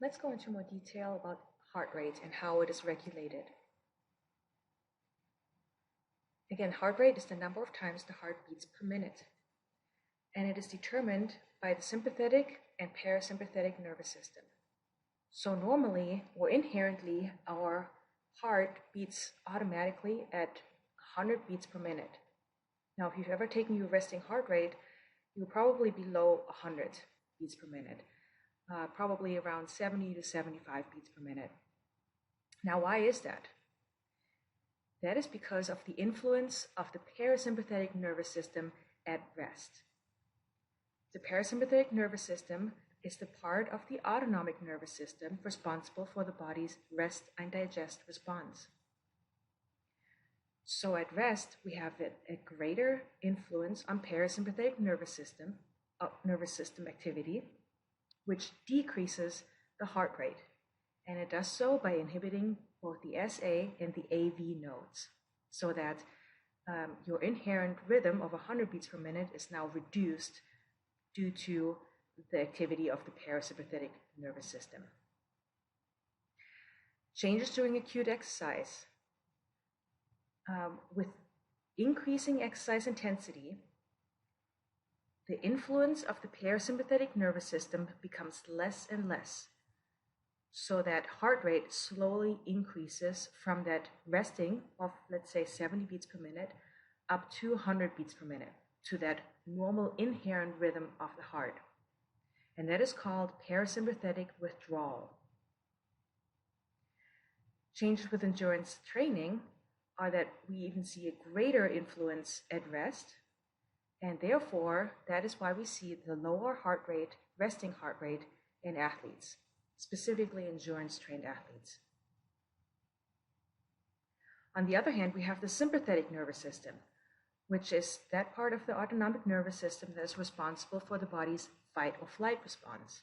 Let's go into more detail about heart rate and how it is regulated. Again, heart rate is the number of times the heart beats per minute, and it is determined by the sympathetic and parasympathetic nervous system. So normally or inherently, our heart beats automatically at 100 beats per minute. Now, if you've ever taken your resting heart rate, you'll probably be below 100 beats per minute, probably around 70 to 75 beats per minute. Now, why is that? That is because of the influence of the parasympathetic nervous system at rest. The parasympathetic nervous system is the part of the autonomic nervous system responsible for the body's rest and digest response. So at rest, we have a greater influence on parasympathetic nervous system activity, which decreases the heart rate. And it does so by inhibiting both the SA and the AV nodes, so that your inherent rhythm of 100 beats per minute is now reduced due to the activity of the parasympathetic nervous system. Changes during acute exercise. With increasing exercise intensity, the influence of the parasympathetic nervous system becomes less and less, so that heart rate slowly increases from that resting of, let's say, 70 beats per minute up to 100 beats per minute, to that normal inherent rhythm of the heart. And that is called parasympathetic withdrawal. Changes with endurance training are that we even see a greater influence at rest, and therefore that is why we see the lower heart rate, resting heart rate in athletes, specifically endurance trained athletes. On the other hand, we have the sympathetic nervous system, which is that part of the autonomic nervous system that is responsible for the body's fight or flight response.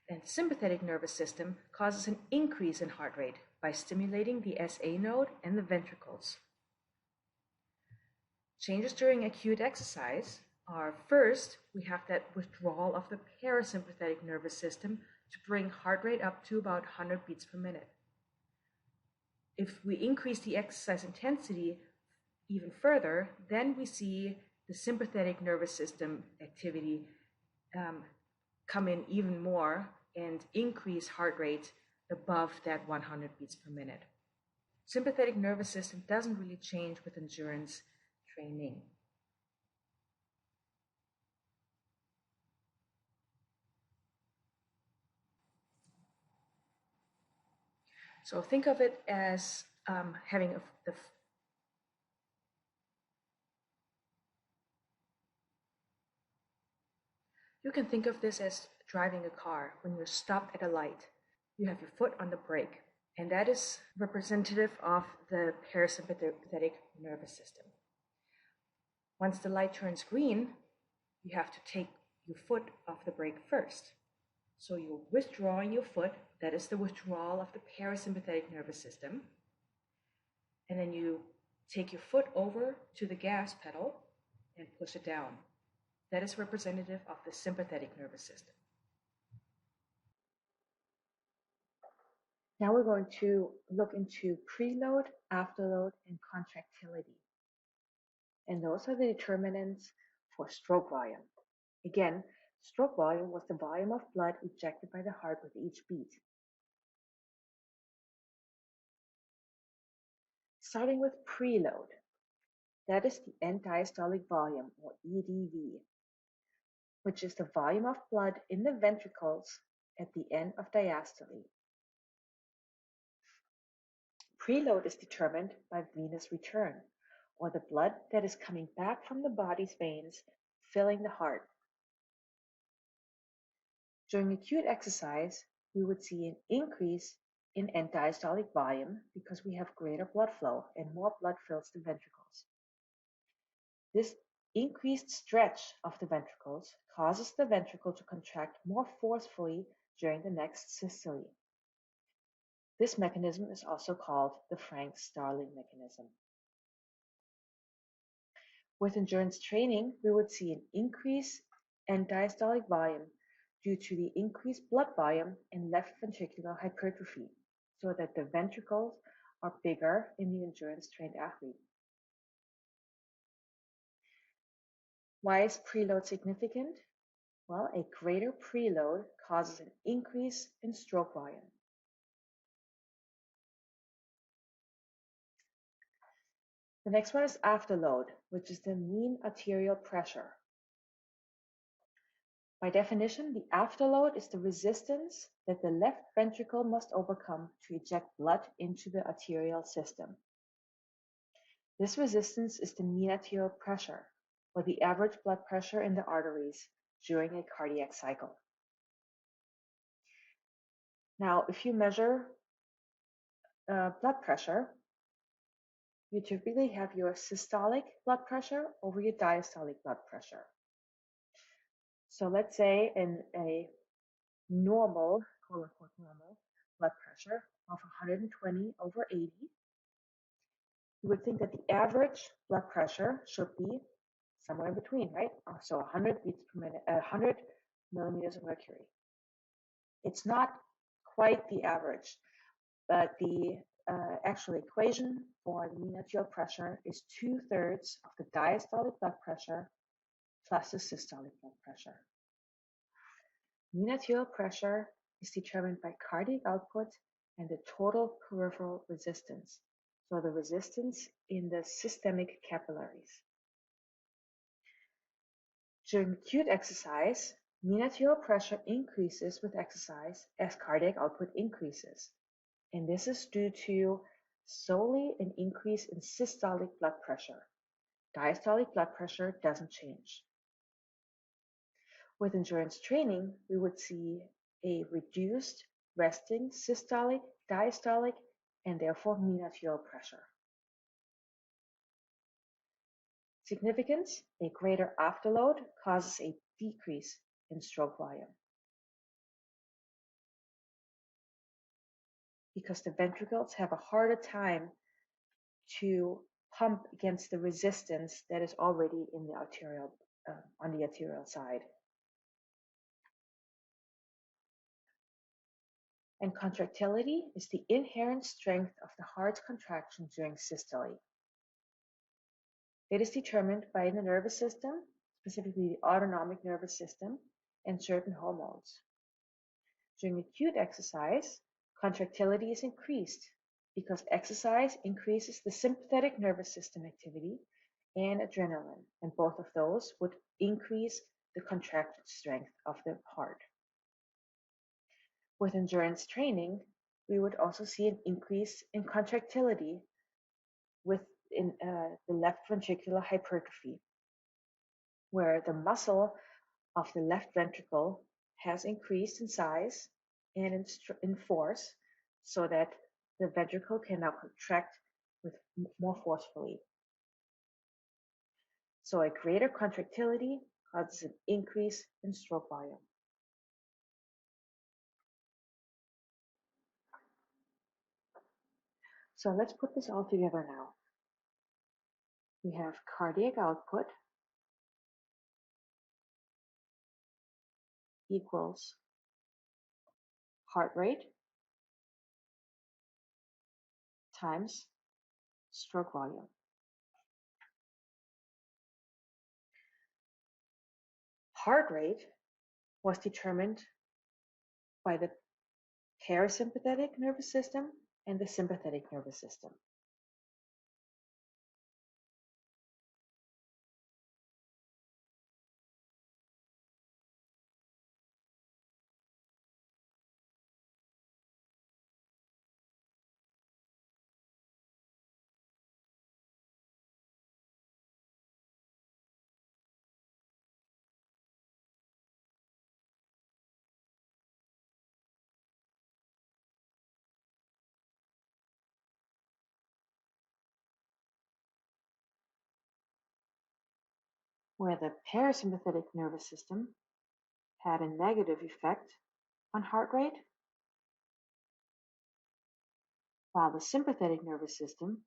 And the sympathetic nervous system causes an increase in heart rate by stimulating the SA node and the ventricles. Changes during acute exercise are, first, we have that withdrawal of the parasympathetic nervous system to bring heart rate up to about 100 beats per minute. If we increase the exercise intensity even further, then we see the sympathetic nervous system activity come in even more and increase heart rate above that 100 beats per minute. Sympathetic nervous system doesn't really change with endurance training. So think of it as having you can think of this as driving a car. When you're stopped at a light, you have your foot on the brake, and that is representative of the parasympathetic nervous system. Once the light turns green, you have to take your foot off the brake first. So you're withdrawing your foot, that is the withdrawal of the parasympathetic nervous system, and then you take your foot over to the gas pedal and push it down. That is representative of the sympathetic nervous system. Now we're going to look into preload, afterload, and contractility. And those are the determinants for stroke volume. Again, stroke volume was the volume of blood ejected by the heart with each beat. Starting with preload, that is the end-diastolic volume, or EDV, which is the volume of blood in the ventricles at the end of diastole. Preload is determined by venous return, or the blood that is coming back from the body's veins, filling the heart. During acute exercise, we would see an increase in end-diastolic volume because we have greater blood flow and more blood fills the ventricles. This increased stretch of the ventricles causes the ventricle to contract more forcefully during the next systole. This mechanism is also called the Frank-Starling mechanism. With endurance training, we would see an increase in diastolic volume due to the increased blood volume and left ventricular hypertrophy, so that the ventricles are bigger in the endurance-trained athlete. Why is preload significant? Well, a greater preload causes an increase in stroke volume. The next one is afterload, which is the mean arterial pressure. By definition, the afterload is the resistance that the left ventricle must overcome to eject blood into the arterial system. This resistance is the mean arterial pressure, or the average blood pressure in the arteries during a cardiac cycle. Now, if you measure blood pressure, you typically have your systolic blood pressure over your diastolic blood pressure. So let's say in a normal, quote unquote normal, blood pressure of 120 over 80, you would think that the average blood pressure should be somewhere in between, right? So 100 beats per minute, 100 millimeters of mercury. It's not quite the average, but the actual equation for the mean arterial pressure is 2/3 of the diastolic blood pressure plus the systolic blood pressure. Mean arterial pressure is determined by cardiac output and the total peripheral resistance, so the resistance in the systemic capillaries. During acute exercise, mean arterial pressure increases with exercise as cardiac output increases, and this is due to solely an increase in systolic blood pressure. Diastolic blood pressure doesn't change. With endurance training, we would see a reduced resting systolic, diastolic, and therefore mean arterial pressure. Significance: a greater afterload causes a decrease in stroke volume, because the ventricles have a harder time to pump against the resistance that is already in the arterial, on the arterial side. And contractility is the inherent strength of the heart's contraction during systole. It is determined by the nervous system, specifically the autonomic nervous system, and certain hormones. During acute exercise, contractility is increased because exercise increases the sympathetic nervous system activity and adrenaline, and both of those would increase the contraction strength of the heart. With endurance training, we would also see an increase in contractility within the left ventricular hypertrophy, where the muscle of the left ventricle has increased in size and in force, so that the ventricle can now contract with more forcefully. So a greater contractility causes an increase in stroke volume. So let's put this all together now. We have cardiac output equals heart rate times stroke volume. Heart rate was determined by the parasympathetic nervous system and the sympathetic nervous system. Where the parasympathetic nervous system had a negative effect on heart rate, while the sympathetic nervous system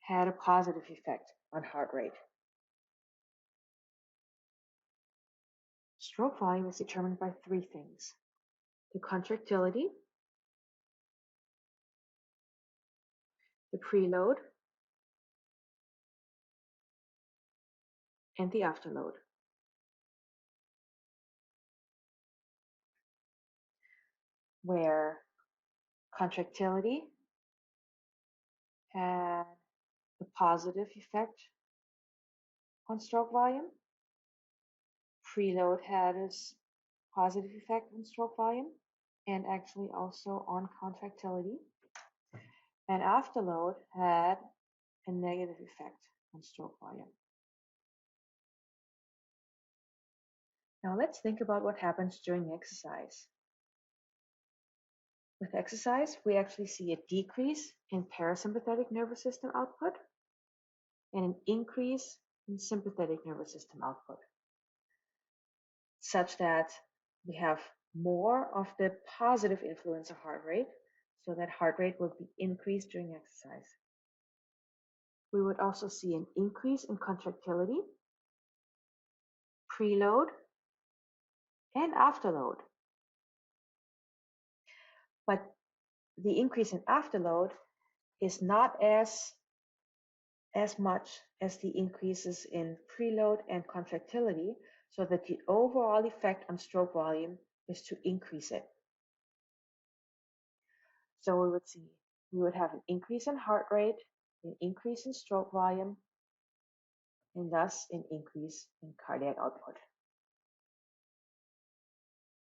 had a positive effect on heart rate. Stroke volume is determined by three things: the contractility, the preload, and the afterload. Where contractility had a positive effect on stroke volume, preload had a positive effect on stroke volume, and actually also on contractility, and afterload had a negative effect on stroke volume. Now let's think about what happens during exercise. With exercise, we actually see a decrease in parasympathetic nervous system output and an increase in sympathetic nervous system output, such that we have more of the positive influence of heart rate, so that heart rate will be increased during exercise. We would also see an increase in contractility, preload, and afterload. But the increase in afterload is not as much as the increases in preload and contractility, so that the overall effect on stroke volume is to increase it. So we would have an increase in heart rate, an increase in stroke volume, and thus an increase in cardiac output.